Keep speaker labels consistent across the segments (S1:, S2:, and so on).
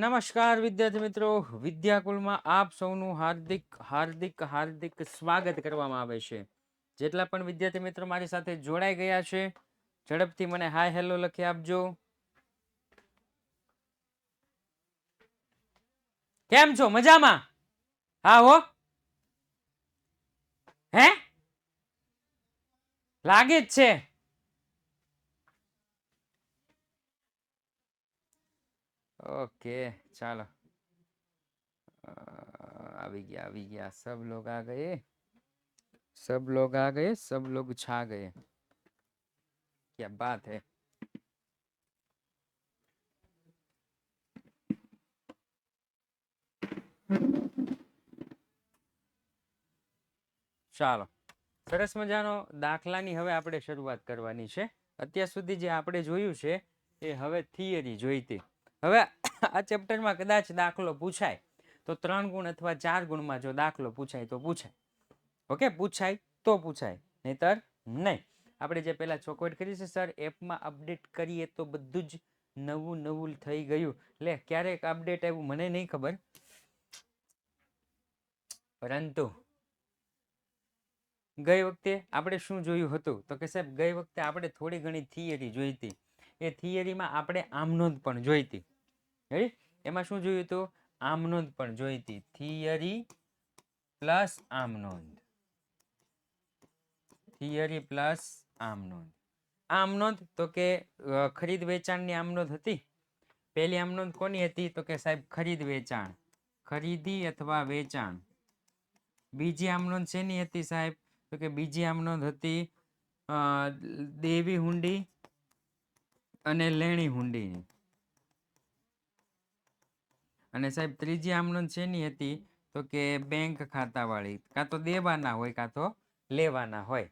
S1: નમસ્કાર વિદ્યાર્થી મિત્રો, વિદ્યાકુલમાં આપ સૌનું હાર્દિક હાર્દિક હાર્દિક સ્વાગત કરવામાં આવે છે. જેટલા પણ વિદ્યાર્થી મિત્રો મારી સાથે જોડાઈ ગયા છે, ઝડપથી મને હાય હેલો લખી આપજો. કેમ છો? મજામાં? હા હો, હે લાગે જ છે. ઓકે ચાલો, આવી ગયા सब लोग आ गए, सब लोग आ गए, सब लोग छा गए. क्या बात है. ચાલો, સરસ મજાનો દાખલાની હવે આપણે શરૂઆત કરવાની છે. અત્યાર સુધી જે આપણે જોયું છે એ હવે થિયરી જોઈતી. હવે આ ચેપ્ટરમાં કદાચ દાખલો પૂછાય તો 3 ગુણ અથવા 4 ગુણમાં જો દાખલો પૂછાય તો પૂછાય. ઓકે, પૂછાય તો પૂછાય, નહીતર નહીં. આપણે જે પહેલા ચોકવટ કરી છે સર, એપમાં અપડેટ કરીએ તો બધું જ નવું નવું થઈ ગયું. એટલે ક્યારેક અપડેટ આવ્યું મને નહીં ખબર, પરંતુ ગઈ વખતે આપણે શું જોયું હતું તો કે સાહેબ ગઈ વખતે આપણે થોડી ઘણી થિયરી જોઈતી. એ થિયરીમાં આપણે આમનોંધ પણ જોઈતી. એમાં શું જોયું હતું? આમનોંધ પણ જોઈતી. થિયરી પ્લસ આમનોંધ, થિયરી પ્લસ આમનોંધ. આમનોંધ તો કે ખરીદ વેચાણની આમનોંધ હતી. પહેલી આમનોંધ કોની હતી તો કે સાહેબ ખરીદ વેચાણ, ખરીદી અથવા વેચાણ. બીજી આમનોંધ શેની હતી સાહેબ તો કે બીજી આમનોંધ હતી દેવી હુંડી અને લેણી હુંડીની. અને સાહેબ ત્રીજી આમનોંધ શેની હતી તો કે બેંક ખાતાવાળી. કાં તો દેવાના હોય કાં તો લેવાના હોય,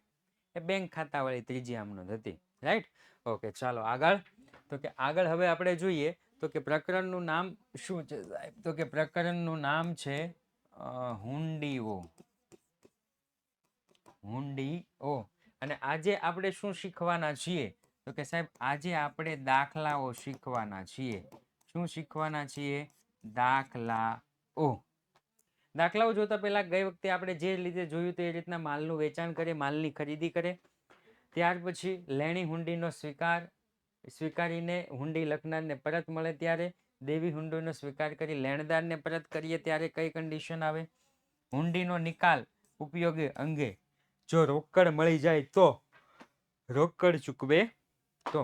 S1: એ બેંક ખાતાવાળી ત્રીજી આમનોંધ હતી. રાઈટ? ઓકે, ચાલો આગળ. તો કે આગળ હવે આપણે જોઈએ તો કે પ્રકરણનું નામ શું છે સાહેબ તો કે પ્રકરણનું નામ છે હુંડીઓ. હુંડીઓ. અને આજે આપણે શું શીખવાના છીએ તો કે સાહેબ આજે આપણે દાખલાઓ શીખવાના છીએ. શું શીખવાના છીએ? દાખલાઓ. દાખલાઓ જોતા પહેલા ગઈ વખતે આપણે જે રીતે જોયું તે રીતના માલનું વેચાણ કરે, માલની ખરીદી કરે. ત્યાર પછી લેણી હુંડીનો સ્વીકારીને હુંડી લખનારને પરત મળે ત્યારે, દેવી હુંડીનો સ્વીકાર કરી લેણદારને પરત કરીએ ત્યારે કઈ કન્ડિશન આવે? હુંડીનો નિકાલ ઉપયોગી અંગે જો રોકડ મળી જાય તો રોકડ ચૂકવે, તો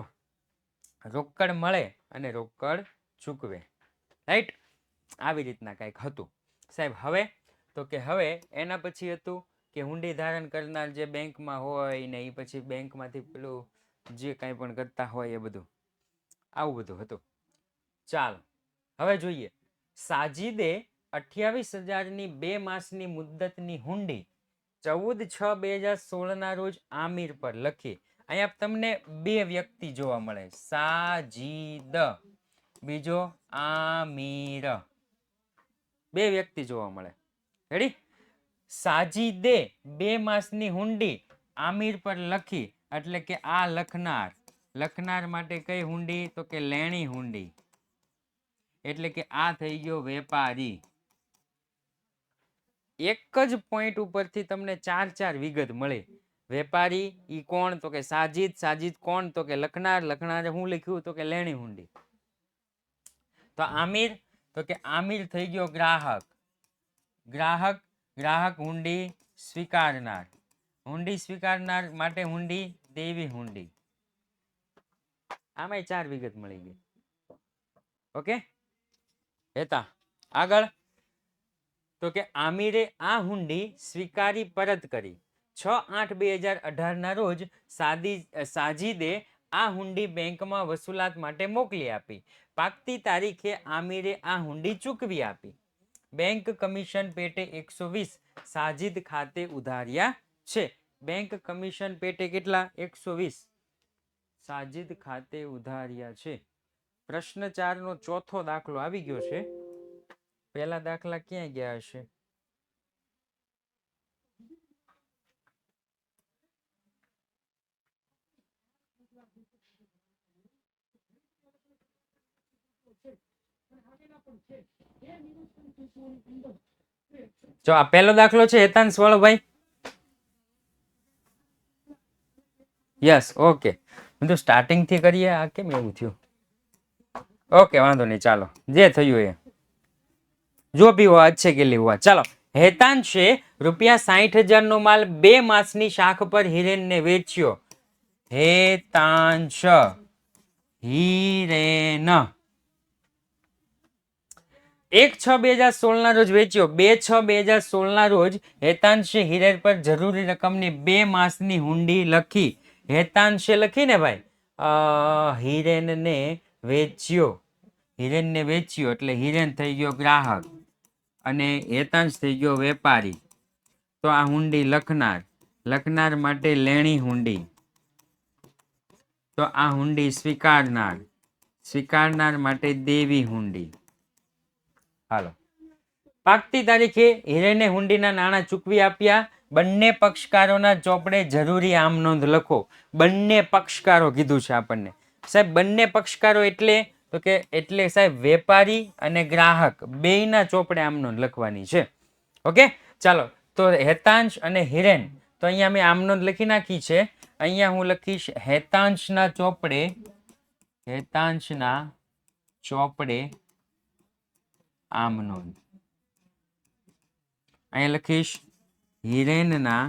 S1: રોકડ મળે અને રોકડ ચૂકવે. રાઈટ? આવી રીતના કંઈક હતું સાહેબ. હવે તો કે હવે એના પછી હતું કે હુંડી ધારણ કરનાર જે બેંકમાં હોય ને એ પછી બેંકમાંથી પેલું જે કાંઈ પણ કરતા હોય એ બધું, આવું બધું હતું. ચાલો હવે જોઈએ. સાજીદે 28,000ની 2 માસની મુદ્દતની હુંડી 14/6/2016 ના રોજ આમિર પર લખી. અહીંયા તમને બે વ્યક્તિ જોવા મળે, સાજીદ, બીજો આમિર. બે વ્યક્તિ જોવા મળે. રેડી? સાજીદે 2 માસની હુંડી આમિર પર લખી એટલે કે આ લખનાર, લખનાર માટે કઈ હુંડી તો કે લેણી હુંડી. એટલે કે આ થઈ ગયો વેપારી. એક જ પોઈન્ટ ઉપરથી તમને 4 વિગત મળે. વેપારી ઈ કોણ તો કે સાજીદ, સાજીદ કોણ તો કે લખનાર, લખનારે હું લખ્યું તો કે લેણી હુંડી. તો આમિર તો કે આમિર થઈ ગયો ગ્રાહક, ગ્રાહક, ગ્રાહક હુંડી સ્વીકારનાર, હુંડી સ્વીકારનાર માટે હુંડી દેવી હુંડી. આમાંય 4 વિગત મળી ગઈ. ઓકે, હેતા આગળ. તો કે આમિરે આ હુંડી સ્વીકારી પરત કરી. 6/8/2018 ના રોજ સાજીદે આ હુંડી બેંકમાં વસૂલાત માટે મોકલી આપી. પાકતી તારીખે આમિરે આ હુંડી ચૂકવી આપી. બેંક કમિશન પેટે 120 સાજીદ ખાતે ઉધાર્યા છે. બેંક કમિશન પેટે કેટલા? 120 સાજીદ ખાતે ઉધાર્યા છે. પ્રશ્ન 4 નો ચોથો દાખલો આવી ગયો છે. પહેલા દાખલા ક્યાં ગયા હશે? જો આ પહેલો દાખલો છે હેતાંશ વાળો ભાઈ. Yes, okay. હું તો સ્ટાર્ટિંગ થી કરીએ, આ કેમ એવું થયું? ઓકે, વાંધો નહીં, ચાલો જે થયું એ. જો ભી હુઆ અચ્છે કે લીએ હુઆ. ચાલો, હેતાંશે ₹60,000 નો માલ 2 માસની શાખ પર હિરેનને વેચ્યો. હેતાંશ હિરેન 1/6/2016 ના રોજ વેચ્યો. 2/6/2016 ના રોજ હેતાંશે હિરેન પર જરૂરી રકમની 2 માસની હુંડી લખી. હેતાંશે લખી ને ભાઈ, હિરેનને વેચ્યો. હિરેનને વેચ્યો એટલે હિરેન થઈ ગયો ગ્રાહક અને હેતાંશ થઈ ગયો વેપારી. તો આ હુંડી લખનાર, લખનાર માટે લેણી હુંડી. તો આ હુંડી સ્વીકારનાર, સ્વીકારનાર માટે દેવી હુંડી. હાલો, પાકતી તારીખે હિરેને હુંડીના નાણાં ચૂકવી આપ્યા. બંને પક્ષકારોના ચોપડે જરૂરી આમ નોંધ લખો. બંને પક્ષકારો કીધું છે આપણને. સાહેબ બંને પક્ષકારો એટલે તો કે એટલે સાહેબ વેપારી અને ગ્રાહક બેયના ચોપડે આમ નોંધ લખવાની છે. ઓકે, ચાલો. તો હેતાંશ અને હિરેન, તો અહીંયા મેં આમ નોંધ લખી નાખી છે. અહીંયા હું લખીશ હેતાંશના ચોપડે, હેતાંશના ચોપડે આમ નોંધ. અહીંયા લખીશ હિરેનના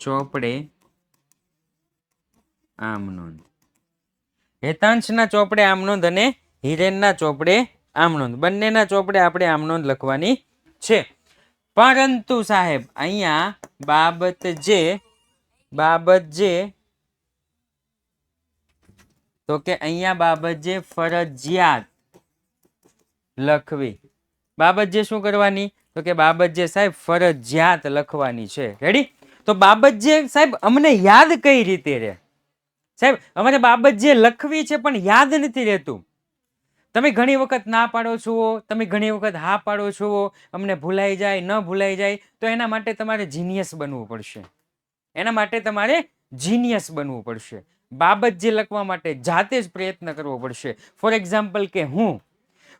S1: ચોપડે આમ નોંધ. હેતાંશના ચોપડે આમ નોંધ અને હિરેનના ચોપડે આમ નોંધ, બંનેના ચોપડે આપણે આમ નોંધ લખવાની છે. પરંતુ સાહેબ અહીંયા બાબત જે તો કે અહીંયા બાબત જે ફરજિયાત લખવી. બાબત જે શું કરવાની? તો કે બાબત જે સાહેબ ફરજિયાત લખવાની છે. રેડી? તો બાબત જે સાહેબ અમને યાદ કઈ રીતે રહે? સાહેબ અમારે બાબત જે લખવી છે પણ યાદ નથી રહેતું. તમે ઘણી વખત ના પાડો છો, તમે ઘણી વખત હા પાડો છો, અમને ભૂલાઈ જાય, ન ભૂલાઈ જાય. તો એના માટે તમારે જીનિયસ બનવું પડશે. એના માટે તમારે જીનિયસ બનવું પડશે. બાબત જે લખવા માટે જાતે જ પ્રયત્ન કરવો પડશે. ફોર એક્ઝામ્પલ કે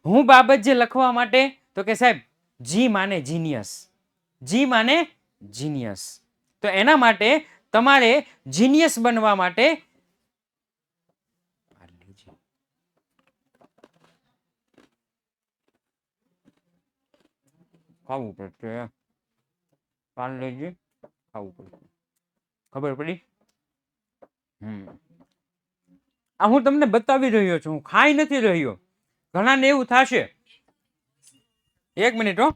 S1: હું બાબત જે લખવા માટે, તો કે સાહેબ જી માને જીનિયસ, જી માને જીનિયસ. તો એના માટે તમારે જીનિયસ બનવા માટે ખાવું પડશે. પાર્લેજી ખાવું પડશે. ખબર પડી? આ હું તમને બતાવી રહ્યો છું, હું ખાઈ નથી રહ્યો. ઘણાને એવું થશે. એક મિનિટ હો.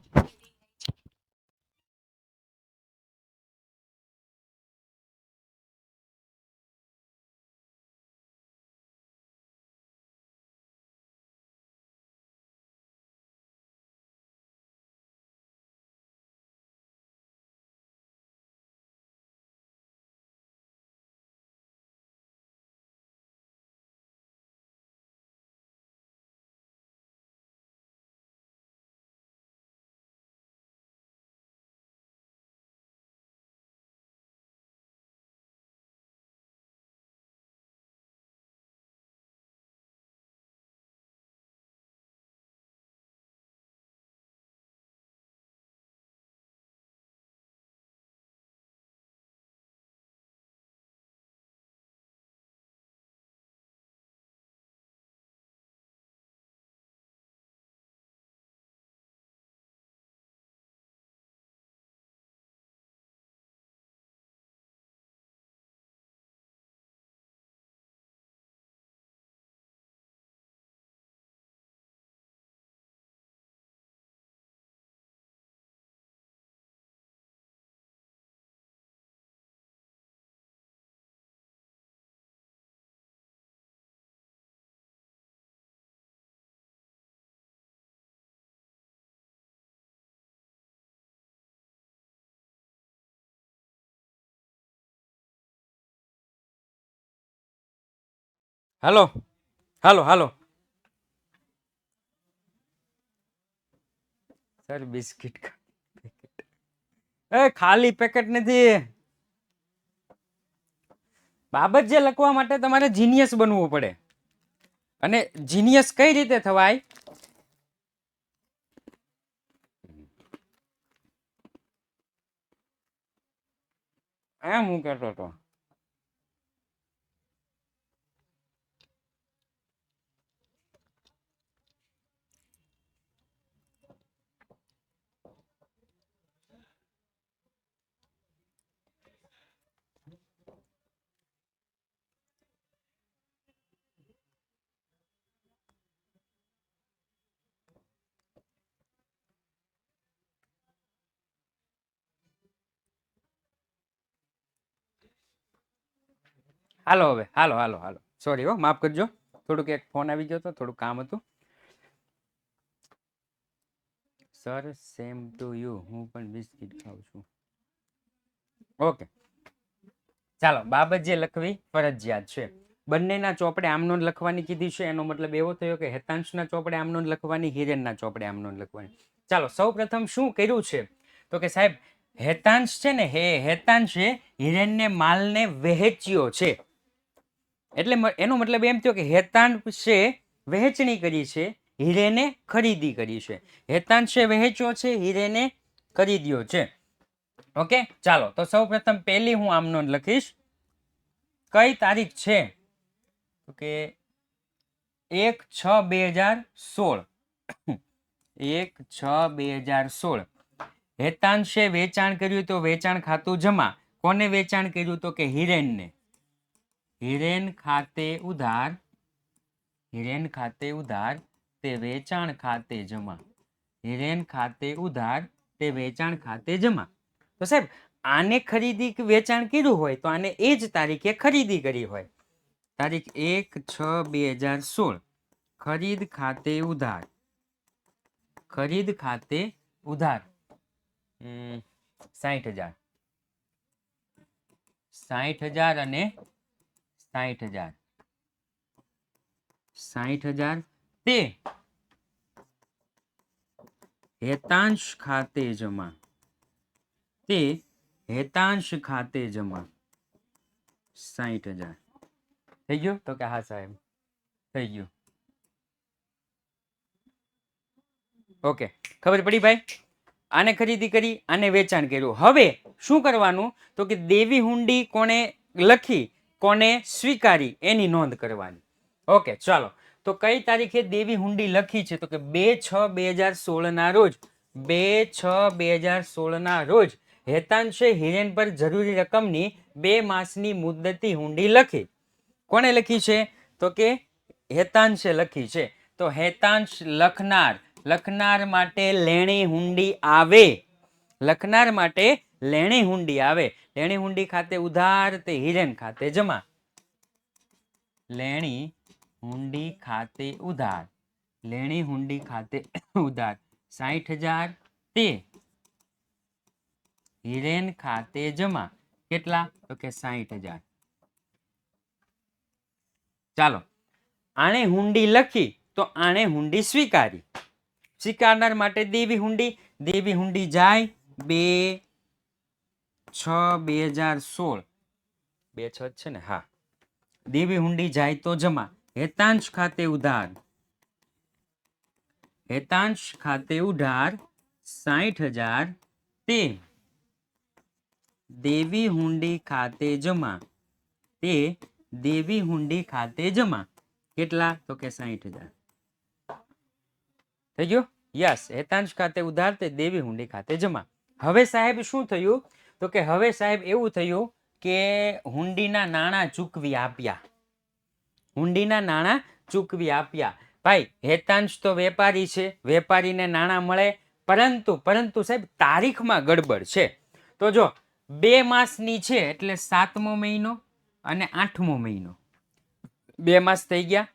S1: હાલો હાલો હાલો સર, બિસ્કિટ ખાલી પેકેટ નથી. બાબત જે લખવા માટે તમારે જીનિયસ બનવું પડે. અને જીનિયસ કઈ રીતે થવાય? એમ હું કહેતો હતો. હાલો હવે, હાલો હાલો હાલો, સોરી હો, માફ કરજો, થોડુંક એક ફોન આવી ગયો હતો, થોડુંક કામ હતું. સર સેમ ટુ યુ, હું પણ બિસ્કિટ ખાઉં છું. ઓકે, ચાલો, બાબત જે લખવી ફરજિયાત છે. બંનેના ચોપડે આમ નોંધ લખવાની કીધી છે, એનો મતલબ એવો થયો કે હેતાંશના ચોપડે આમ નોંધ લખવાની, હિરેનના ચોપડે આમ નોંધ લખવાની. ચાલો, સૌ પ્રથમ શું કર્યું છે તો કે સાહેબ હેતાંશ છે ને, હેતાંશે હિરેનને માલને વહેંચ્યો છે. એટલે એનો મતલબ એમ થયો કે હેતાંશે વહેંચણી કરી છે, હિરેને ખરીદી કરી છે. હેતાંશે વહેંચ્યો છે, હિરેને ખરીદ્યો છે. ઓકે, ચાલો, તો સૌ પ્રથમ પહેલી હું આમ નોંધ લખીશ. કઈ તારીખ છે તો કે 1/6/2016. 1/6/2016. હેતાંશે વેચાણ કર્યું તો વેચાણ ખાતું જમા. કોને વેચાણ કર્યું તો કે હિરેનને. હિરેન ખાતે ઉધાર, હિરેન ખાતે ઉધાર તે વેચાણ ખાતે જમા. હિરેન ખાતે ઉધાર તે વેચાણ ખાતે જમા. તો સાહેબ આને ખરીદી કે વેચાણ કર્યું હોય તો આને એ જ તારીખે ખરીદી કરી હોય. તારીખ 1/6/2016. ખરીદ ખાતે ઉધાર, ખરીદ ખાતે ઉધાર 60,000. 60,000 અને 60,000. 60,000 તે હેતાંશ ખાતે જમા, તે હેતાંશ ખાતે જમા 60,000. થઈ ગયું તો કે હા સાહેબ થઈ ગયું. ઓકે, ખબર પડી ભાઈ? આને ખરીદી કરી, આને વેચાણ કર્યું. હવે શું કરવાનું તો કે દેવી હુંડી કોને લખી, કોને સ્વીકારી, એની નોંધ કરવાની. ઓકે, ચાલો, તો કઈ તારીખે દેવી હુંડી લખી છે તો કે 2/6/2016 ના રોજ. 2/6/2016 ના રોજ હેતાંશે હિરેન પર જરૂરી રકમની 2 માસની મુદ્દતી હુંડી લખી. કોને લખી છે તો કે હેતાંશે લખી છે. તો હેતાંશ લખનાર, લખનાર માટે લેણી હુંડી આવે. લખનાર માટે લેણી હુંડી આવે. લેણી હુંડી ખાતે ઉધાર તે હિરેન ખાતે જમા. લેણી હુંડી ખાતે ઉધાર, લેણી હુંડી ખાતે ઉધાર 60,000 તે હિરેન ખાતે જમા. કેટલા તો કે 60,000. ચાલો, આણે હુંડી લખી તો આણે હુંડી સ્વીકારી. સ્વીકારનાર માટે દેવી હુંડી, દેવી હુંડી જાય 2/6/2016. 2/6 છે ને, હા. દેવી હુંડી જાય તો જમા. હેતાંશ ખાતે ઉધાર, હેતાંશ ખાતે ઉધાર 60,000 તે દેવી હુંડી ખાતે જમા, તે દેવી હુંડી ખાતે જમા. કેટલા તો કે 60,000. થઈ ગયું? યસ, હેતાંશ ખાતે ઉધાર તે દેવી હુંડી ખાતે જમા. હવે સાહેબ શું થયું તો કે હવે સાહેબ એવું થયું કે હુંડીના નાણાં ચૂકવી આપ્યા. હુંડીના નાણાં ચૂકવી આપ્યા. ભાઈ હેતાંશ તો વેપારી છે, વેપારીને નાણાં મળે, પરંતુ સાહેબ તારીખમાં ગડબડ છે. તો જો 2 માસની છે એટલે 7મો મહિનો અને 8મો મહિનો, 2 માસ થઈ ગયા.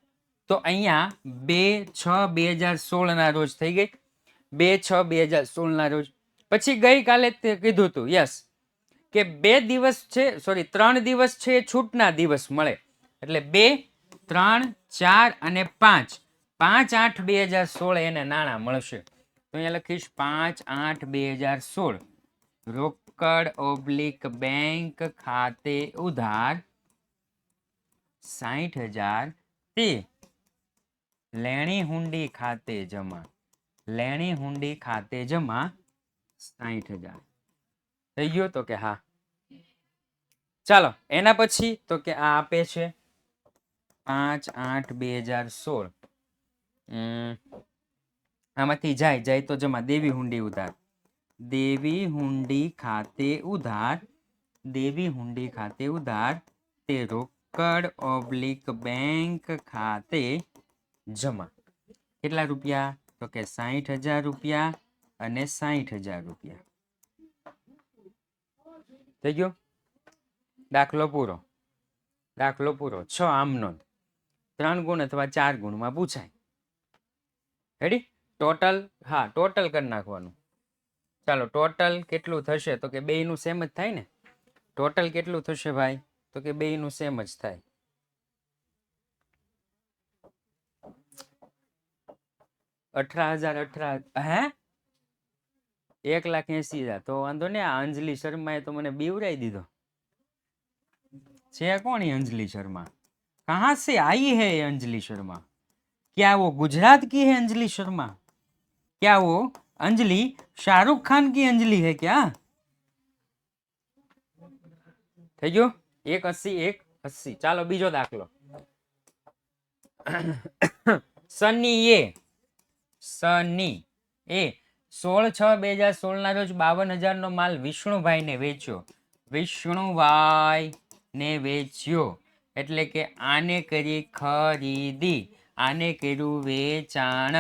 S1: તો અહીંયા 2/6/2016 ના રોજ થઈ ગઈ. 2/6/2016 ના રોજ. પછી ગઈકાલે તે કીધું હતું યસ કે 2 દિવસ છે, સોરી 3 દિવસ છે છૂટના દિવસ મળે. એટલે 2, 3, 4 અને 5, 5/8/2016 એને નાણાં મળશે. તો અહીંયા લખીશ 5/8/2016 રોકડ ઓબ્લિક બેંક ખાતે ઉધાર 60,000 તે લેણી હુંડી ખાતે જમા. લેણી હુંડી ખાતે જમા 60,000. થઈ ગયો તો કે હા. ચાલો એના પછી તો કે આ આપે છે 5/8/2016. આમાંથી જાય તો જમા. દેવી હુંડી ઉધાર, દેવી હુંડી ખાતે ઉધાર, દેવી હુંડી ખાતે ઉધાર તે રોકડ ઓબ્લિક બેંક ખાતે જમા. કેટલા રૂપિયા? તો કે 60,000 રૂપિયા અને 60,000 રૂપિયા. થઈ ગયો? દાખલો પૂરો. દાખલો પૂરો. 6 આમ નોંધ. 3 ગુણ અથવા 4 ગુણમાં પૂછાય. રેડી? ટોટલ, હા ટોટલ કરી નાખવાનું. ચાલો ટોટલ કેટલું થશે? તો કે બેયનું સેમ જ થાય ને. ટોટલ કેટલું થશે ભાઈ? તો કે બેયનું સેમ જ થાય. 18,000 હે 1,80,000. તો વાંધો ને. આ અંજલિ શર્માએ તો મને બીવરાઈ દીધો. છે કોણ अंजलि शर्मा? कहाँ से आई है अंजलि शर्मा? क्या वो गुजरात की है अंजलि शर्मा? क्या वो अंजलि शाहरुख खान की अंजलि है क्या? થઈ ગયો? 180. ચાલો બીજો દાખલો. સની એ 16/6/2016 ના રોજ 52,000 નો માલ વિષ્ણુભાઈ ને વેચ્યો. વિષ્ણુભાઈ ને વેચ્યો એટલે કે આને કરી ખરીદી, આને કર્યું વેચાણ.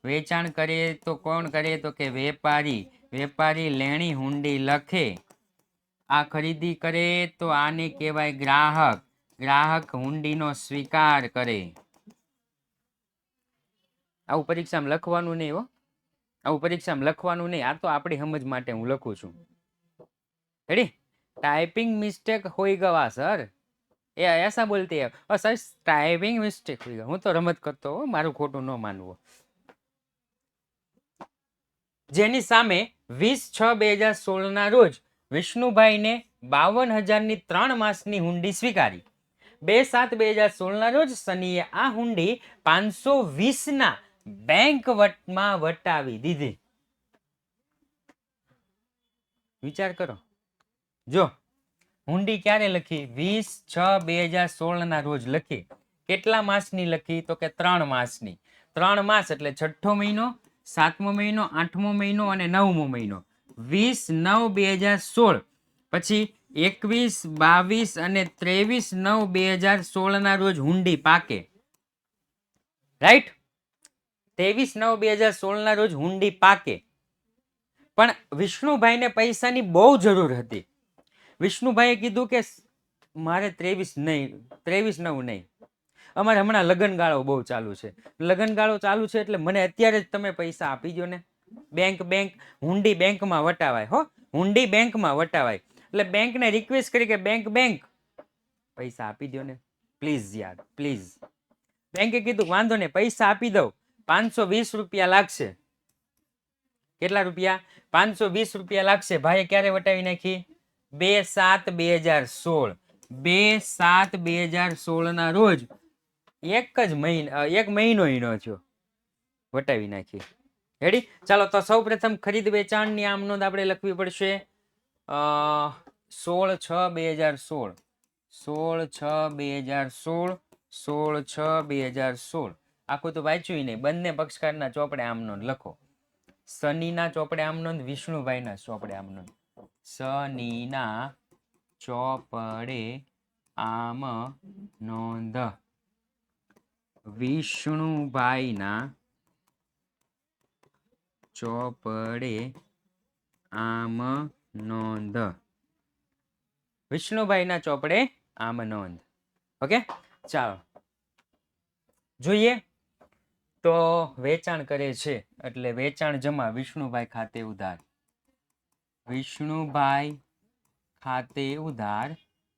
S1: વેચાણ કરે તો કોણ કરે? તો કે વેપારી. વેપારી લેણી હુંડી લખે. આ ખરીદી કરે તો આને કહેવાય ગ્રાહક. ગ્રાહક હુંડીનો સ્વીકાર કરે. આવું પરીક્ષામાં લખવાનું નહીં હો. આવું પરીક્ષામાં લખવાનું નહીં. આ તો આપણી સમજ માટે હું લખું છું. રેડી? टाइपिंग मिस्टेक हो गवा सर, ये ऐसा बोलते हैं सर टाइपिंग मिस्टेक हो गया. હું તો રમત કરતો હો, મારું ખોટું ન માનવું. જેની સામે 20/6/2016 ના રોજ વિષ્ણુભાઈને 52,000 ની 3 માસની હુંડી સ્વીકારી. 2/7/2016 ના રોજ સનીએ આ હુંડી 520 ના બેંક વટમાં વટાવી દીધી. વિચાર કરો. જો હુંડી ક્યારે લખી? 20/6/2016 ના રોજ લખી. કેટલા માસની લખી? તો કે 3 માસની. 3 માસ એટલે 6ઠ્ઠો મહિનો, 7મો મહિનો, 8મો મહિનો અને 9મો મહિનો. 20/9/2016 પછી 21, 22 અને 23/9/2016 ના રોજ હુંડી પાકે. રાઈટ? 23/9/2016 ના રોજ હુંડી પાકે. પણ વિષ્ણુભાઈને પૈસાની બહુ જરૂર હતી. વિષ્ણુભાઈએ કીધું કે મારે 23/9 નહીં, અમારે હમણાં લગ્નગાળો બહુ ચાલુ છે. લગ્નગાળો ચાલુ છે એટલે મને અત્યારે જ તમે પૈસા આપી દો ને. બેંક હુંડી બેંકમાં વટાવાય હો. હુંડી બેંકમાં વટાવાય. એટલે બેંકને રિક્વેસ્ટ કરી કે બેંક પૈસા આપી દો ને પ્લીઝ યાર પ્લીઝ. બેંકે કીધું વાંધો ને પૈસા આપી દઉં, 520 રૂપિયા લાગશે. કેટલા રૂપિયા? 520 રૂપિયા લાગશે. ભાઈએ ક્યારે વટાવી નાખી? 2/7/2016. 2/7/2016 ના રોજ એક મહિનો નો થયો, વટાવી નાખી. રેડી? ચાલો તો સૌ પ્રથમ ખરીદ વેચાણની આમ નોંધ આપણે લખવી પડશે. 16/6/2016. 16/6/2016. 16/6/2016. આખું તો વાંચ્યું નહીં. બંને પક્ષકારના ચોપડે આમ નોંધ લખો. સનીના ચોપડે આમ નોંધ, વિષ્ણુભાઈના ચોપડે આમ નોંધ. સનીના ચોપડે આમ નોંધ, વિષ્ણુભાઈના ચોપડે આમ નોંધ. વિષ્ણુભાઈના ચોપડે આમ નોંધ. ઓકે ચાલો જોઈએ. તો વેચાણ કરે છે એટલે વેચાણ જમા. વિષ્ણુભાઈ ખાતે ઉધાર. વિષ્ણુભાઈ ખાતે ઉધાર.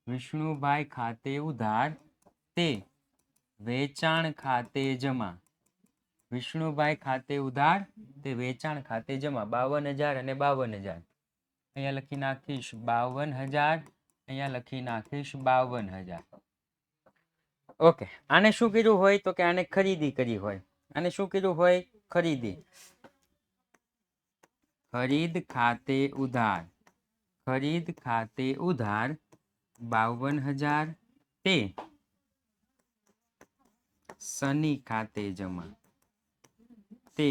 S1: વિષ્ણુભાઈ ખાતે ઉધાર તે વેચાણ ખાતે જમા. વિષ્ણુભાઈ ખાતે ઉધાર તે વેચાણ ખાતે જમા. 52,000 અને 52,000 અહીંયા લખી નાખીશ 52,000. અહીંયા લખી નાખીશ 52,000. ઓકે. આને શું કર્યું હોય? તો કે આને ખરીદી કરી હોય. આને શું કર્યું હોય? ખરીદી. ખરીદ ખાતે ઉધાર. ખરીદ ખાતે ઉધાર 52,000 તે શનિ ખાતે જમા. તે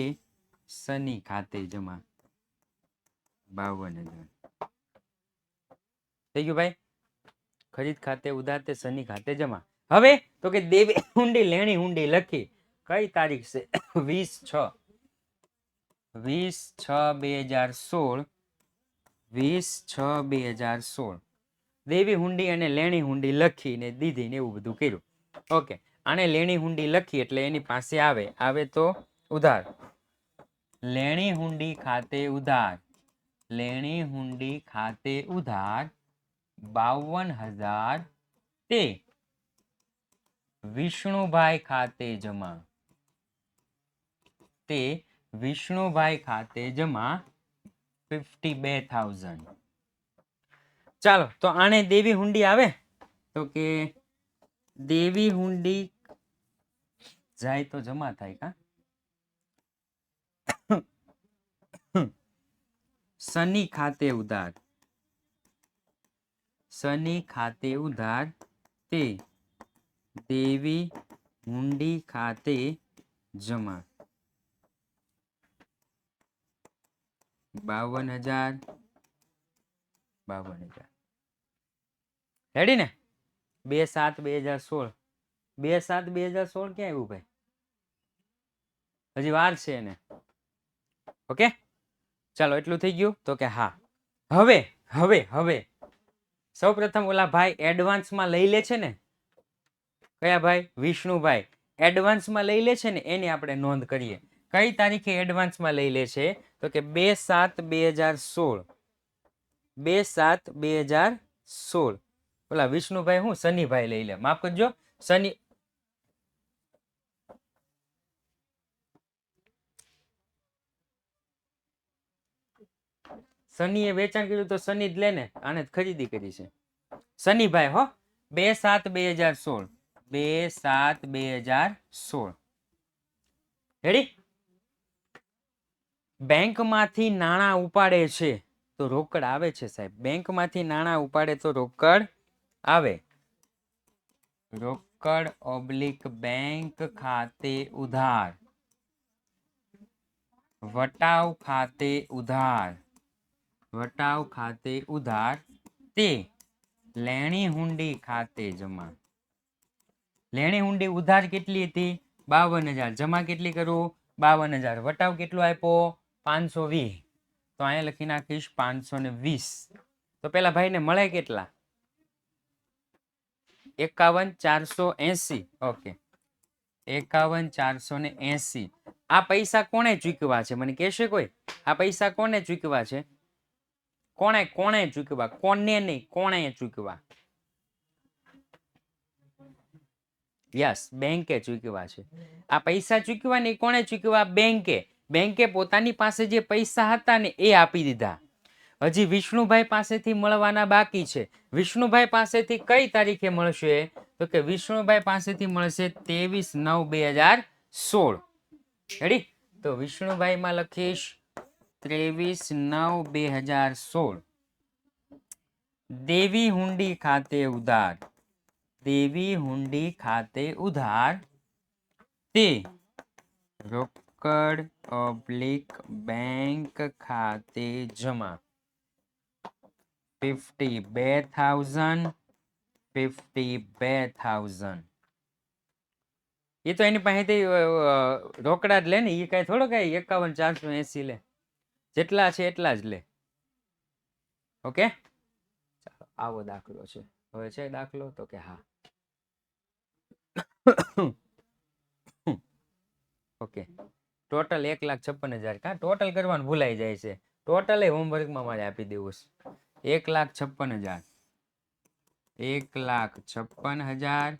S1: શનિ ખાતે જમા. 52,000 થઈ ગયું ભાઈ. ખરીદ ખાતે ઉધાર તે શનિ ખાતે જમા. હવે તો કે દેવી હુંડી લેણી હુંડી લખી. કઈ તારીખ છે? 20/6/2016. 20/6/2016 દેવી હુંડી અને લેણી હુંડી લખીને દીધી ને એવું બધું કર્યું. ઓકે, આને લેણી હુંડી લખી એટલે એની પાસે આવે તો ઉધાર. લેણી હુંડી ખાતે ઉધાર. લેણી હુંડી ખાતે ઉધાર 52,000 તે વિષ્ણુભાઈ ખાતે જમા. તે વિષ્ણુભાઈ ખાતે જમા 52,000. ચાલો તો આને દેવી હુંડી આવે તો કે દેવી હુંડી જાય તો જમા થાય કા. શનિ ખાતે ઉધાર. શનિ ખાતે ઉધાર તે દેવી હુંડી ખાતે જમા 52,000. 52,000 રેડી ને. 2/7/2016. 2/7/2016 ક્યાં આવ્યું ભાઈ? હજી વાર છે એને. ઓકે ચાલો એટલું થઈ ગયું તો કે હા. હવે હવે હવે સૌપ્રથમ ઓલા ભાઈ એડવાન્સમાં લઈ લે છે ને. કયા ભાઈ? વિષ્ણુભાઈ એડવાન્સમાં લઈ લે છે ને એની આપણે નોંધ કરીએ. કઈ તારીખે એડવાન્સમાં લઈ લે છે તો કે 2/7/2016. 2/7/2016 ઓલા વિષ્ણુભાઈ હું શનિભાઈ લઈ લે. માફ કરજો શનિ. શનિએ વેચાણ કર્યું તો શનિ જ લે ને. આને ખરીદી કરી છે શનિભાઈ હો. 2/7/2016. 2/7/2016 રેડી. બેંકમાંથી નાણાં ઉપાડે છે તો રોકડ આવે છે સાહેબ. બેંકમાંથી નાણાં ઉપાડે તો રોકડ આવે. રોકડ ઓબ્લિક બેંક ખાતે ઉધાર. વટાવ ખાતે ઉધાર. વટાવ ખાતે ઉધાર તે લેણી હુંડી ખાતે જમા. લેણી હુંડી ઉધાર કેટલી હતી? 52,000. જમા કેટલી કરું? 52,000. વટાવ કેટલો આપ્યો? 520. તો અહીંયા લખી નાખીશ 520. તો પેલા ભાઈને મળે કેટલા? 51,480. ઓકે 51,480. આ પૈસા કોણે ચૂકવ્યા છે મને કહેશે કોઈ? આ પૈસા કોને ચૂકવ્યા છે? કોણે ચૂકવ્યા? કોને નહીં, કોણે ચૂકવ્યા? યસ બેંકે ચૂકવ્યા છે. આ પૈસા ચૂકવ્યા ને કોણે ચૂકવ્યા? બેંકે. બેંકે પોતાની પાસે જે પૈસા હતા ને એ આપી દીધા. હજી વિષ્ણુભાઈ પાસેથી મળવાના બાકી છે. વિષ્ણુભાઈ પાસેથી કઈ તારીખે મળશે તો કે વિષ્ણુભાઈ પાસેથી મળશે 23/9/2016. રેડી. તો વિષ્ણુભાઈમાં લખીશ 23/9/2016. દેવી હુંડી ખાતે ઉધાર. દેવી હુંડી ખાતે ઉધાર તે રોકડ ઓબ્લિક બેંક ખાતે જમા 52,000. 52,000 એ તો એની પાસેથી રોકડા જ લે ને. એ કઈ થોડો કઈ 51,480 લે. જેટલા છે એટલા જ લે. ઓકે ચાલો આવો દાખલો છે. હવે છે દાખલો તો કે હા. Okay total 1,56,000. કા ટોટલ કરવાનું ભૂલાઈ જાય છે. ટોટલ હોમવર્કમાં મારે આપી દેવું છે. 1,56,000. 1,56,000.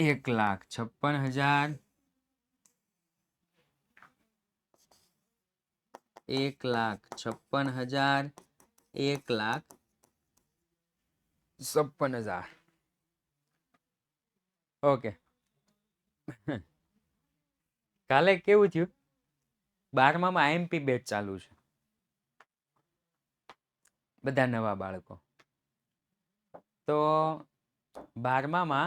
S1: 1,56,000. 1,56,000. 1,56,000. ઓકે કાલે કેવું થયું? 12માં આઈએમપી બેચ ચાલુ છે. બધા નવા બાળકો તો 12માં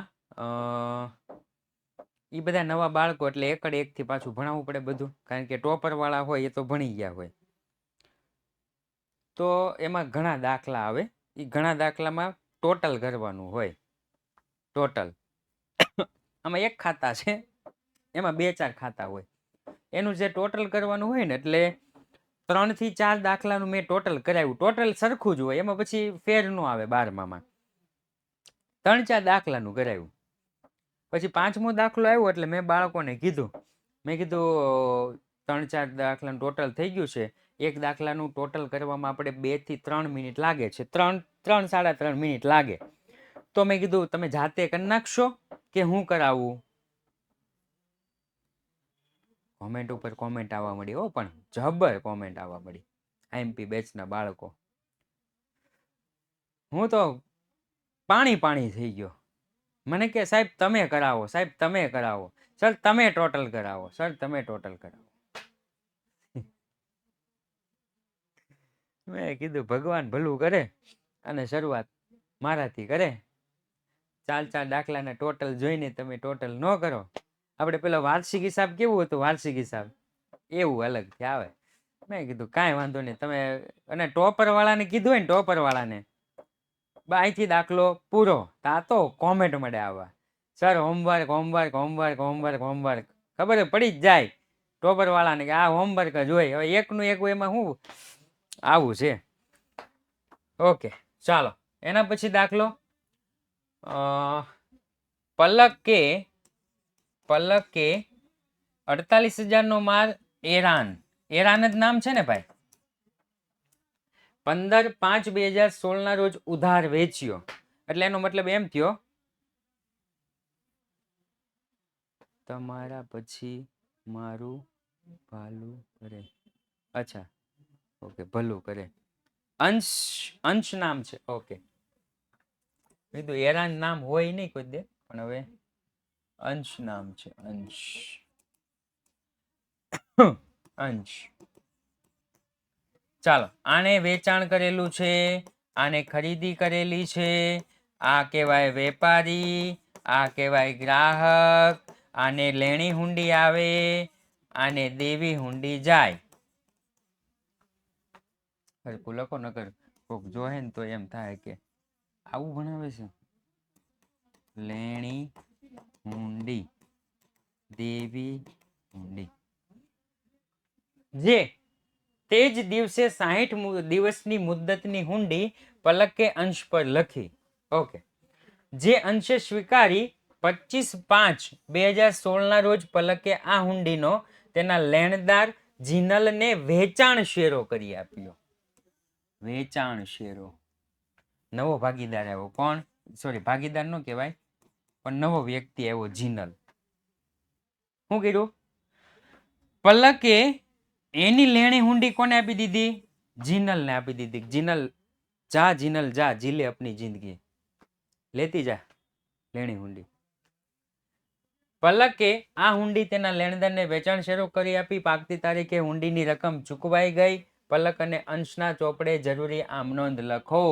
S1: એ બધા નવા બાળકો એટલે એકડ એકથી પાછું ભણાવવું પડે બધું, કારણ કે ટોપર વાળા હોય એ તો ભણી ગયા હોય. તો એમાં ઘણા દાખલા આવે. એ ઘણા દાખલામાં ટોટલ કરવાનું હોય. ટોટલ આમાં એક ખાતા છે, એમાં 2-4 ખાતા હોય. એનું જે ટોટલ કરવાનું હોય ને, એટલે 3 થી 4 દાખલાનું મેં ટોટલ કરાવ્યું. ટોટલ સરખું જ હોય, એમાં પછી ફેર ન આવે. 12માં 3-4 દાખલાનું કરાવ્યું. પછી 5મો દાખલો આવ્યો એટલે મેં બાળકોને કીધું, મેં કીધું 3-4 દાખલાનું ટોટલ થઈ ગયું છે. એક દાખલાનું ટોટલ કરવામાં આપણે 2 થી 3 મિનિટ લાગે છે. 3-3.5 મિનિટ લાગે. તો મેં કીધું તમે જાતે કરી નાખશો કે હું કરાવું? કોમેન્ટ ઉપર કોમેન્ટ આવવા મળી. હો, પણ જબર કોમેન્ટ આવવા મળી. આઈએમપી બેચના બાળકો. હું તો પાણી થઈ ગયો. મને કે સાહેબ તમે કરાવો, સાહેબ તમે કરાવો, સર તમે ટોટલ કરાવો, સર તમે ટોટલ કરાવો. મેં કીધું ભગવાન ભલું કરે અને શરૂઆત મારાથી કરે. 4 દાખલાના ટોટલ જોઈને તમે ટોટલ ન કરો. આપણે પેલો વાર્ષિક હિસાબ કેવું હતું, વાર્ષિક હિસાબ એવું અલગથી આવે. મેં કીધું કાંઈ વાંધો નહીં તમે, અને ટોપર વાળાને કીધું હોય ને, ટોપર વાળાને અહીંથી દાખલો પૂરો, તા તો કોમેન્ટ મળે આવવા, sir homework homework homework homework homework. ખબર પડી જ જાય ટોપર વાળાને કે આ હોમવર્ક જ હોય. હવે એકનું એક એમાં શું આવું છે. ઓકે, ચાલો એના પછી દાખલો પલકે 48,000 માલ એરાન જ નામ છે ને ભાઈ, 15/5/2016 રોજ ઉધાર વેચ્યો. એટલે એનો મતલબ એમ થયો, તમારા પછી મારું ભાલું કરે. અચ્છા, ઓકે, ભલું કરે. અંશ નામ છે. ઓકે, કીધું એરાન નામ હોય નહીં કોઈ દે, પણ હવે અંશ નામ છે. અંશ. ચાલો, આને વેચાણ કરેલું છે, આને ખરીદી કરેલી છે. આ કહેવાય વેપારી, આ કહેવાય ગ્રાહક, આને લેણી હુંડી આવે, આને દેવી હુંડી જાય. હરખું લખો, નકર કોક જોહે ને તો એમ થાય કે આવું ભણાવે છે. લેણી હુંડી, દેવી હુંડી. જે તે જ દિવસે 60 દિવસની મુદ્દતની હુંડી પલકે અંશ પર લખી. ઓકે, જે અંશે સ્વીકારી 25/5/2016 રોજ પલકે આ હુંડીનો તેના લેણદાર જીનલને વેચાણ શેરો કરી આપ્યો. વેચાણ શેરો, નવો ભાગીદાર આવ્યો. કોણ? સોરી, ભાગીદાર નો કહેવાય, પણ નવો વ્યક્તિ આવ્યો, જીનલ. શું કીધું? પલકે એની લેણી હુંડી કોને આપી દીધી? જીનલને આપી દીધી. જીનલ જા, જીનલ જા, જીલે અપની જિંદગી, લેતી જા લેણી હુંડી. પલકે આ હુંડી તેના લેણદારને વેચાણ શરૂ કરી આપી. પાકતી તારીખે હુંડીની રકમ ચૂકવાઈ ગઈ. પલક અને અંશના ચોપડે જરૂરી આમ નોંધ લખો.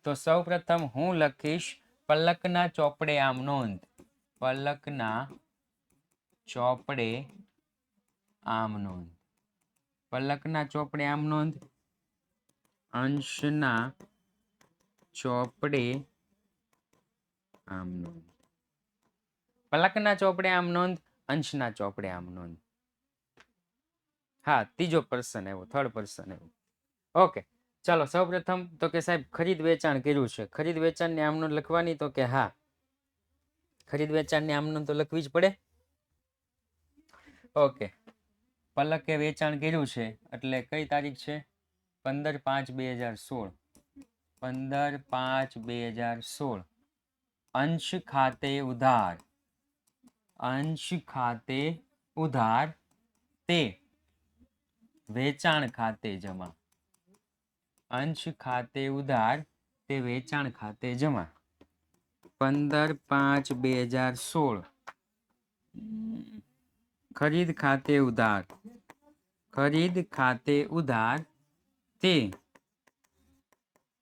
S1: તો સૌ પ્રથમ હું લખીશ પલકના ચોપડે આમ નોંધ. પલકના ચોપડે આમ નોંધ. પલકના ચોપડે આમ નોંધ. અંશના ચોપડે આમ નોંધ. પલકના ચોપડે આમ નોંધ, અંશના ચોપડે આમ નોંધ. હા, ત્રીજો પર્સન આવ્યો, થર્ડ પર્સન આવ્યો. ઓકે, ચાલો સૌપ્રથમ તો કે સાહેબ ખરીદ વેચાણ કર્યું છે. ખરીદ વેચાણની આમ નોંધ લખવાની? તો કે હા, ખરીદ વેચાણની આમ નોંધ તો લખવી જ પડે. ઓકે, પલકે વેચાણ કર્યું છે એટલે કઈ તારીખ છે? 15/5/2016. 15/5/2016. અંશ ખાતે ઉધાર. અંશ ખાતે ઉધાર તે વેચાણ ખાતે જમા. અંશ ખાતે ઉધાર તે વેચાણ ખાતે જમા. 15/5/2016. ખરીદ ખાતે ઉધાર. ખરીદ ખાતે ઉધાર તે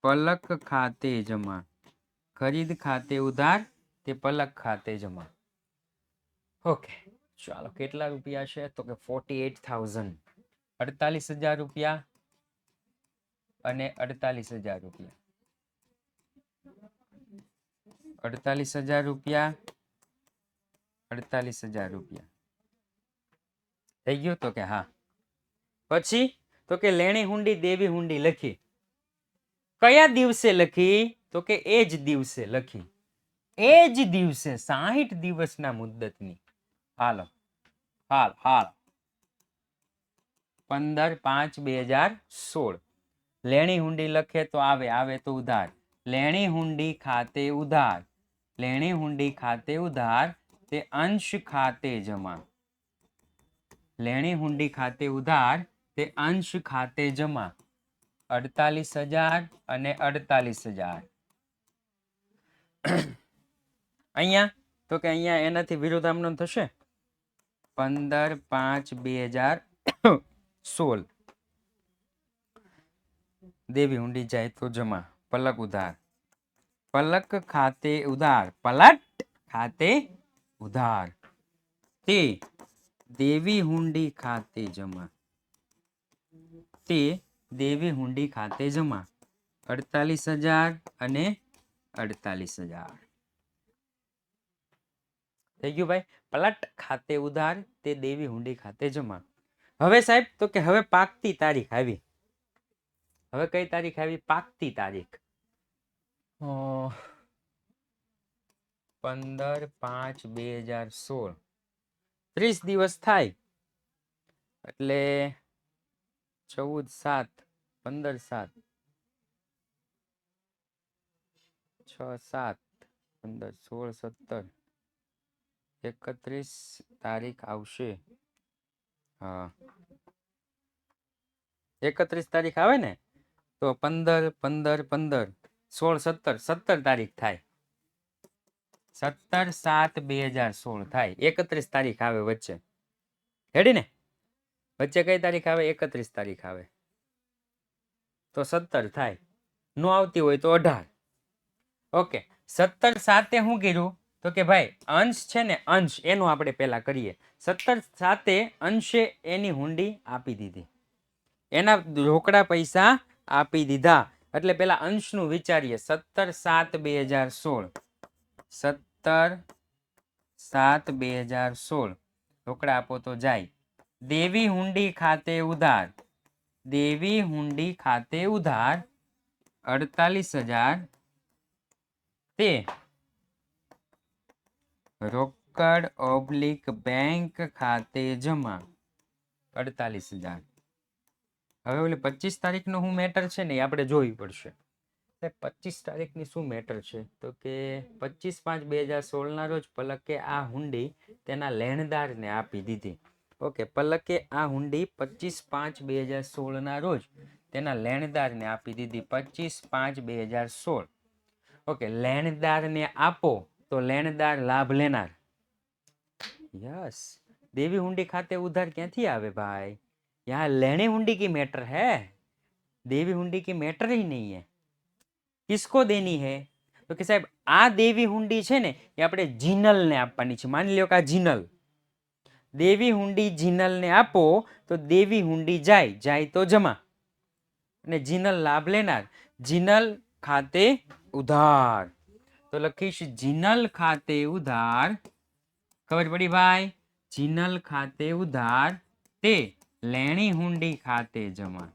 S1: પલક ખાતે જમા. ખરીદ ખાતે ઉધાર તે પલક ખાતે જમા. ઓકે, ચાલો કેટલા રૂપિયા છે? તો કે 48,000, 48,000 રૂપિયા અને 48,000 રૂપિયા, 48,000 રૂપિયા, 48,000 રૂપિયા થઈ ગયું? તો કે હા. પછી તો કે લેણી હુંડી દેવી હુંડી લખી. કયા દિવસે લખી? તો કે એ જ દિવસે લખી. એ જ દિવસે 60 દિવસના મુદ્દતની. હાલો હાલ હાલ 15/5/2016 લેણી હુંડી લખે તો આવે તો ઉધાર. લેણી હુંડી ખાતે ઉધાર, લેણી હુંડી ખાતે ઉધાર તે અંશ ખાતે જમા. લેણી હુંડી ખાતે ઉધાર તે અંશ ખાતે જમા. 48,000 અને 48,000. અહીંયા તો કે અહીંયા એનાથી વિરોધામનો થશે. 15/5/2016 દેવી હુંડી જાય તો જમા. પલક ઉધાર, પલક ખાતે ઉધાર, પલટ ખાતે ઉધાર તે દેવી હુંડી ખાતે જમા, તે દેવી હુંડી ખાતે જમા. 48,000 અને 48,000 થઈ ગયું ભાઈ. પલટ ખાતે ઉધાર તે દેવી હુંડી ખાતે જમા. હવે સાહેબ તો કે હવે પાકતી તારીખ આવી. હવે કઈ તારીખ આવી? પાકતી તારીખ. 15/5/2016 30 દિવસ થાય એટલે 14/7 15/7 6/7 15 16 17 31 તારીખ આવશે. હા 31 તારીખ આવે ને તો 15 15 15 16 17 17 તારીખ થાય. 17/7/2016 થાય. 31 તારીખ આવે વચ્ચે. રેડી ને? વચ્ચે કઈ તારીખ આવે? 31 તારીખ આવે તો 17 થાય. નો આવતી હોય તો 18. ઓકે, 17/7 શું કર્યું? તો કે ભાઈ અંશ છે ને, અંશ એનું આપણે પેલા કરીએ. 17/7 અંશે એની હુંડી આપી દીધી, એના રોકડા પૈસા આપી દીધા. એટલે પેલા અંશનું વિચારીએ. 17/7/2016 17/7/2016 રોકડા આપો તો જાય. દેવી હુંડી ખાતે ઉધાર, દેવી હુંડી ખાતે ઉધાર 48,000 તે રોકડ ઓબ્લિક બેંક ખાતે જમા 48,000. હવે ઓલી 25 તારીખનો શું મેટર છે ને એ આપણે જોવી પડશે. 25 તારીખની શું મેટર છે? તો કે 25/5/2016 ના રોજ પલકે આ હુંડી તેના લેણદારને આપી દીધી. ઓકે, પલકે આ હુંડી 25/5/2016 ના રોજ તેના લેણદારને આપી દીધી. 25/5/2016. ઓકે, લેણદારને આપો તો લેણદાર લાભ લેનાર. यस, देवी हुंडी खाते उधार क्यांथी आवे भाई? यहाँ लेने हुंडी की मैटर है, देवी हुंडी की मैटर ही नहीं है. किसको देनी है? तो कि साहब आ देवी हुंडी छे ने ये આપણે જીનલને આપવાની છે. માની લ્યો કે આ જીનલ, દેવી હુંડી જીનલને આપો તો દેવી હુંડી જાય તો જમા અને જીનલ લાભ લેનાર. જીનલ ખાતે ઉધાર તો લખીશ જીનલ ખાતે ઉધાર. ખબર પડી ભાઈ? જીનલ ખાતે ઉધાર તે લેણી હુંડી ખાતે જમા.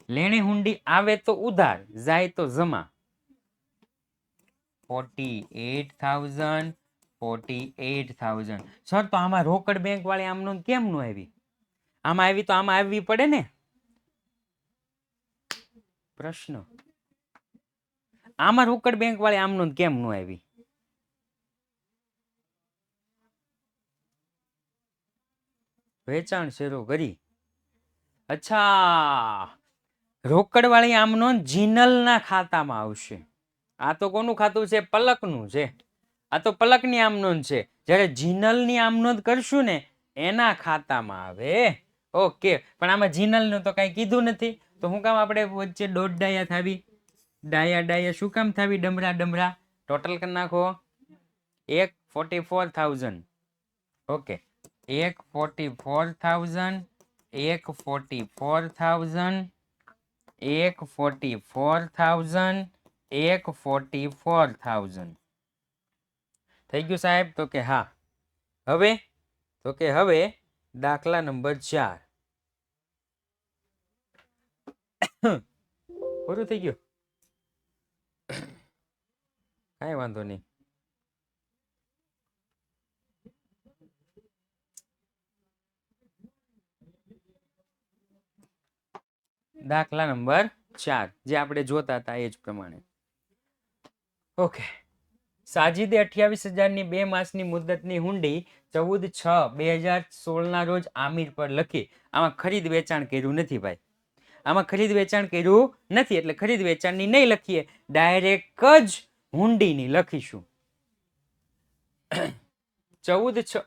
S1: લેણી હુંડી આવે તો ઉધાર, જાય તો જમા. 48,000 48,000. સર તો આમાં રોકડ બેંક વાળી આમનો કેમ નો આવી? આમાં આવી તો આમાં આવવી પડે ને. પ્રશ્ન, આમાં રોકડ બેંક વાળી આમનો કેમ નો આવી? વેચાણ શેરો કરી. અચ્છા, રોકડ વાળી આમનો જીનલના ખાતામાં આવશે. આ તો કોનું ખાતું છે? પલકનું છે. આ તો પલકની આમનોંધ છે. જ્યારે જીનલની આમનોંધ કરશું ને એના ખાતામાં આવે. ઓકે, પણ આમાં જીનલનું તો કઈ કીધું નથી તો હું કામ આપણે વચ્ચે દોઢ ડાયા થાવી? ડાયા ડાયા શું કામ થાવી ડમરા ડમરા? ટોટલ કરી નાખો. 1,44,000. ઓકે, 1,44,000, 1,44,000, 1,44,000, 1,44,000 થઈ ગયું સાહેબ? તો કે હા. હવે દાખલા નંબર 4 પૂરું થઈ ગયું, કાંઈ વાંધો નહીં. દાખલા નંબર 4 જે આપણે જોતા હતા એ જ પ્રમાણે. ઓકે, સાજિદે 28,000ની 2 માસની મુદતની હુંડી 14/6/2016 ના રોજ આમિર પર લખી. આમાં ખરીદ વેચાણ કર્યું નથી ભાઈ, આમાં ખરીદ વેચાણ કર્યું નથી એટલે ખરીદ વેચાણની નહીં લખીએ, ડાયરેક્ટ જ હુંડીની લખીશું. 14/6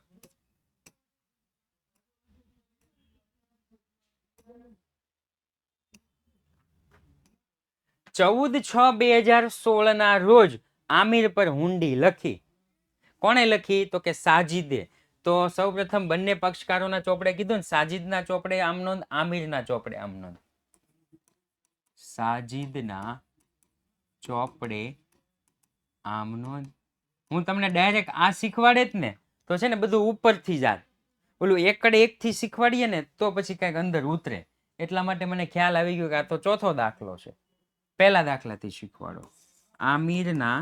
S1: 14/6/2016 ના રોજ આમિર પર હુંડી લખી. કોણે લખી? તો કે સાજિદે. તો સૌપ્રથમ બંને પક્ષકારોના ચોપડે કીધું ને, સાજિદના ચોપડે આમ નોંધ, આમિરના ચોપડે આમ નોંધ. સાજિદના ચોપડે આમ નોંધ. હું તમને ડાયરેક્ટ આ શીખવાડે જ ને તો છે ને બધું ઉપરથી જાત, ઓલું એકડે એકથી શીખવાડીએ ને તો પછી કંઈક અંદર ઉતરે. એટલા માટે મને ખ્યાલ આવી ગયો કે આ તો ચોથો દાખલો છે. પહેલા દાખલાથી શીખવાડો. આમિરના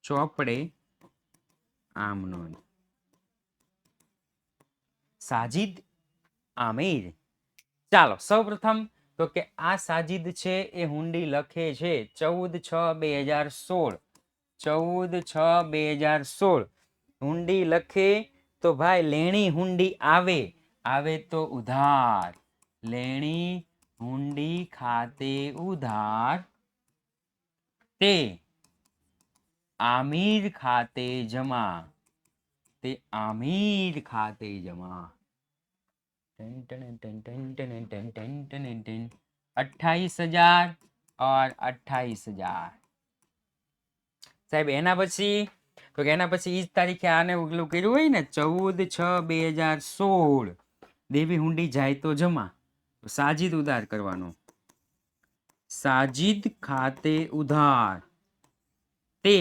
S1: ચોપડે આમ નોંધ. સાજિદ આમિર. ચાલો સૌપ્રથમ તો કે આ સાજિદ છે એ હુંડી લખે છે 14/6/2016. 14/6/2016 હુંડી લખે તો ભાઈ લેણી હુંડી આવે તો ઉધાર. લેણી હુંડી ખાતે ઉધાર તે આમિર ખાતે જમા. તે આમિર ખાતે જમા. 28,000 और 28,000 સાહેબ. એના પછી તો કે એના પછી ઈ જ તારીખે આને ઓગલું કર્યું હોય ને 14/6/2016 દેવી હુંડી જાય તો જમા. સાજિદ ઉધાર કરવાનો. સાજિદ ખાતે ઉધાર તે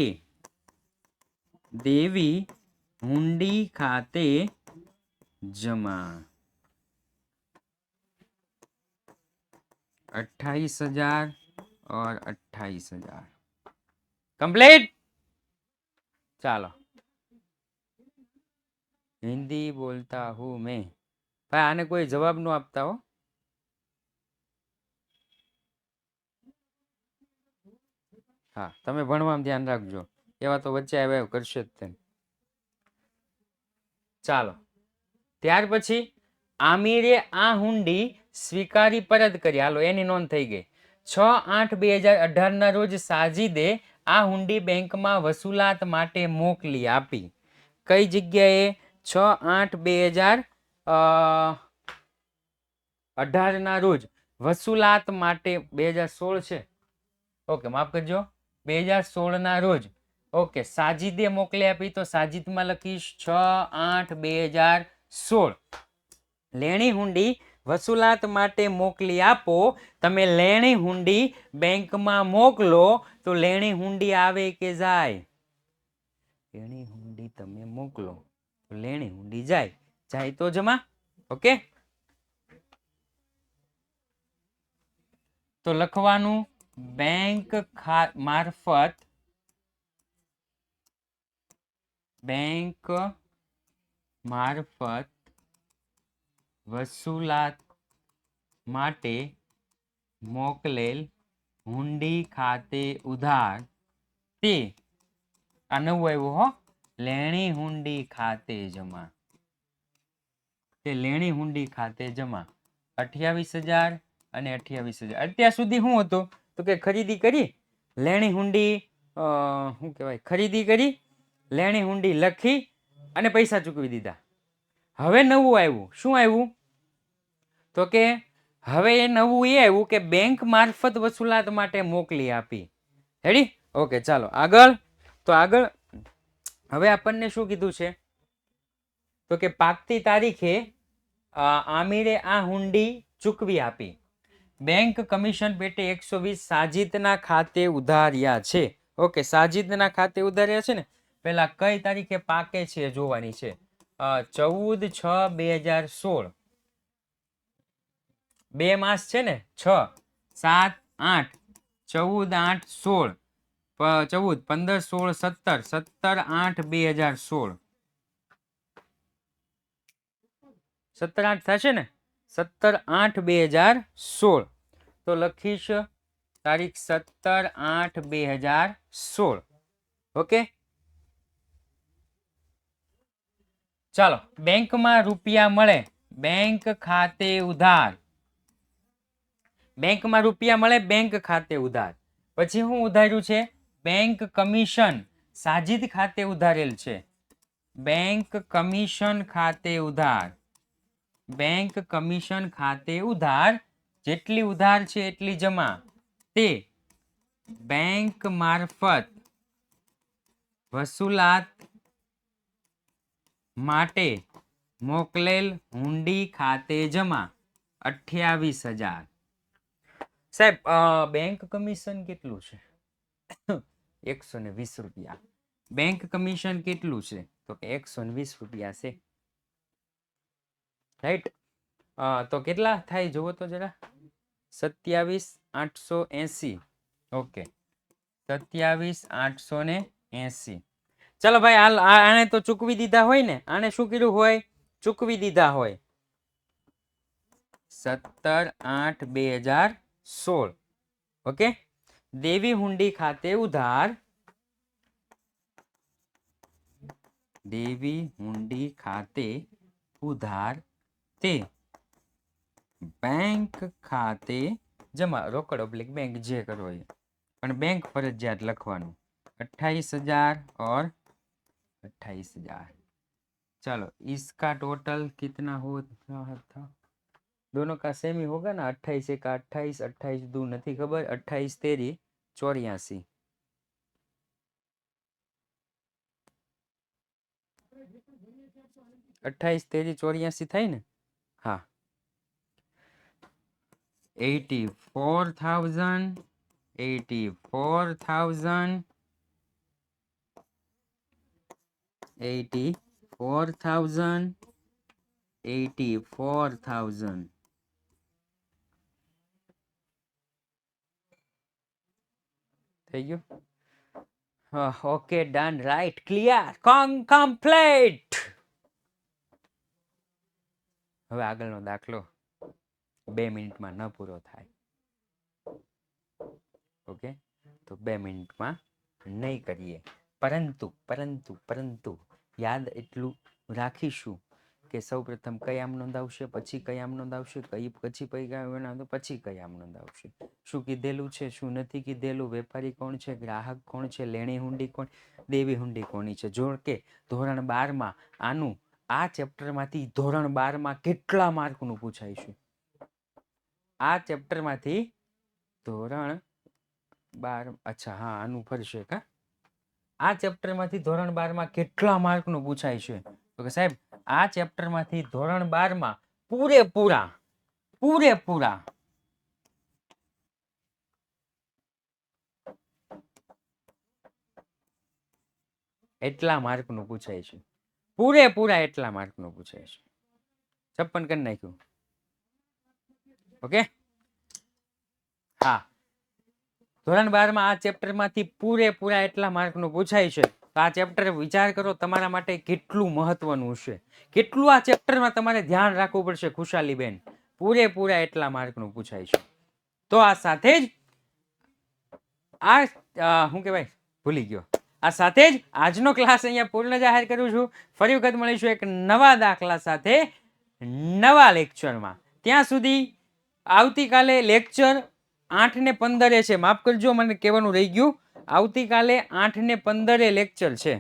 S1: દેવી હુંડી ખાતે જમા. 28,000 और 28,000 कंप्लीट. ચાલો, હિન્દી બોલતા હું મેં. ભાઈ આને કોઈ જવાબ નો આપતા હો. હા, તમે ભણવામાં ધ્યાન રાખજો, એવા તો વચ્ચે આવ્યા કરશે જ તેમ. ચાલો, ત્યાર પછી આમિરે આ હુંડી સ્વીકારી પરત કરી. હાલો એની નોંધ થઈ ગઈ. 6/8/2018 ના રોજ સાજિદે આ હુંડી બેંકમાં વસૂલાત માટે મોકલી આપી. કઈ જગ્યાએ? 6/8/2018 ના રોજ વસૂલાત માટે. 2016 છે, ઓકે માફ કરજો, 2016 ના રોજ. ઓકે, સાજિદે મોકલી આપી તો સાજિદમાં લખીશ 6/8/2016. લેણી હુંડી વસૂલાત માટે મોકલી આપો. તમે લેણી હુંડી બેંકમાં મોકલો તો લેણી હુંડી આવે કે જાય? લેણી હુંડી તમે મોકલો તો લેણી હુંડી જાય. જાય તો જમા. ઓકે, તો લખવાનું બેંક મારફત વસૂલાત માટે મોકલેલ હુંડી ખાતે ઉધાર તે આ નવું આવ્યું હો, લેણી હુંડી ખાતે જમા. તે લેણી હુંડી ખાતે જમા. 28,000 અને 28,000. અત્યાર સુધી શું હતું તો કે ખરીદી કરી, લેણી હુંડી શું કહેવાય, ખરીદી કરી, લેણી હુંડી લખી અને પૈસા ચૂકવી દીધા. હવે નવું આવ્યું. શું આવ્યું તો કે હવે એ નવું એ આવ્યું કે બેંક મારફત વસૂલાત માટે મોકલી આપી. રેડી? ઓકે, ચાલો આગળ. તો આગળ હવે આપણને શું કીધું છે? તો કે પાકતી તારીખે આમિરે આ હુંડી ચૂકવી આપી. બેંક કમિશન પેટે 120 સાજિદના ખાતે ઉધાર્યા છે. ઓકે, સાજિદના ખાતે ઉધાર્યા છે ને. પેલા કઈ તારીખે પાકે છે જોવાની છે. 14/6/2016. 2 માસ છે ને, 6, 7, 8, 14, 8, 16, 14, 15, 16, 17, 17, 8, 2016. 17, 8 થશે ને. 17, 8, 2016. તો લખીશ તારીખ 17, 8, 2016. ઓકે, ચાલો. બેંકમાં રૂપિયા મળે, બેંક ખાતે ઉધાર. બેંકમાં રૂપિયા મળે, બેંક ખાતે ઉધાર. પછી હું ઉધાર્યું છે? બેંક કમિશન સાજિદ ખાતે ઉધારેલ છે. બેંક કમિશન ખાતે ઉધાર. બેંક કમિશન ખાતે ઉધાર. જેટલી ઉધાર છે એટલી જમા. તે બેંક મારફત વસૂલાત માટે મોકલેલ હુંડી ખાતે જમા 28,000. સાહેબ બેંક કમિશન કેટલું છે? 120 રૂપિયા. બેંક કમિશન કેટલું છે? તો કે 120 રૂપિયા છે. રાઈટ? તો કેટલા થાય જુઓ તો જરા. 27,880. ઓકે, 27,880. ચાલો ભાઈ, આને તો ચૂકવી દીધા હોય ને. આને શું કર્યું હોય? ચૂકવી દીધા હોય. 17, 8, 2016. ઓકે, દેવી હુંડી ખાતે ઉધાર. દેવી હુંડી ખાતે ઉધાર તે બેંક ખાતે જમા. રોકડ ઓબ્લિક બેંક જે કરો એ, પણ બેંક ફરજિયાત લખવાનું. 28,000 और 28,000. चलो, इसका टोटल कितना हो रहा था? दोनों का सेम ही होगा ना. 28 का 28, 28 दो नहीं खबर, 28 तेरी 84. अट्ठाईस तेरी 84 થાય ને. હા, 84,000, 84,000, 84,000, 84,000. થઈ ગયું? Okay, done, right, clear, complete. હવે આગળનો દાખલો 2 મિનિટમાં ન પૂરો થાય. ઓકે, તો 2 મિનિટમાં નહીં કરીએ, પરંતુ યાદ એટલું રાખીશું કે સૌ પ્રથમ કયામ નોંધાવશે, પછી કયામ નોંધાવશે, પછી કયામ નોંધાવશે. શું કીધેલું છે, શું નથી કીધેલું, વેપારી કોણ છે, ગ્રાહક કોણ છે, લેણી હુંડી કોણ, દેવી હુંડી કોની છે. જો કે ધોરણ 12માં આનું આ ચેપ્ટરમાંથી ધોરણ 12માં કેટલા માર્કનું પૂછાઈશું? આ ચેપ્ટરમાંથી ધોરણ 12, અચ્છા હા, આનું ફરશે કા. આ ચેપ્ટરમાંથી ધોરણ 12માં કેટલા માર્કનું પૂછાય છે? તો કે સાહેબ આ ચેપ્ટરમાંથી ધોરણ 12માં પૂરેપૂરા એટલા માર્કનું પૂછાય છે. પૂરેપૂરા એટલા માર્કનું પૂછાય છે. 56 કરી નાખ્યું. ઓકે, હા, ધોરણ 12માં આ ચેપ્ટરમાંથી પૂરેપૂરા એટલા માર્કનું પૂછાય છે. તો આ ચેપ્ટર વિચાર કરો તમારા માટે કેટલું મહત્વનું છે, કેટલું આ ચેપ્ટરમાં તમારે ધ્યાન રાખવું પડશે. ખુશાલીબેન, પૂરેપૂરા એટલા માર્કનું પૂછાય છે. તો આ સાથે જ શું કહેવાય, ભૂલી ગયો. આ સાથે જ આજનો ક્લાસ અહીંયા પૂર્ણ જાહેર કરું છું. ફરી વખત મળીશું એક નવા દાખલા સાથે નવા લેક્ચરમાં. ત્યાં સુધી આવતીકાલે લેક્ચર 8:15 છે. માફ કરજો, મને કહેવાનું રહી ગયું. આવતીકાલે 8:15 લેક્ચર છે.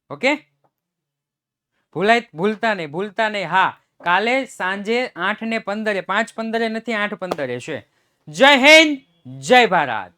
S1: ઓકે, ભૂલતા નહીં. હા, કાલે સાંજે 8:15 5:15 નથી 8:15 છે. જય હિન્દ, જય ભારત.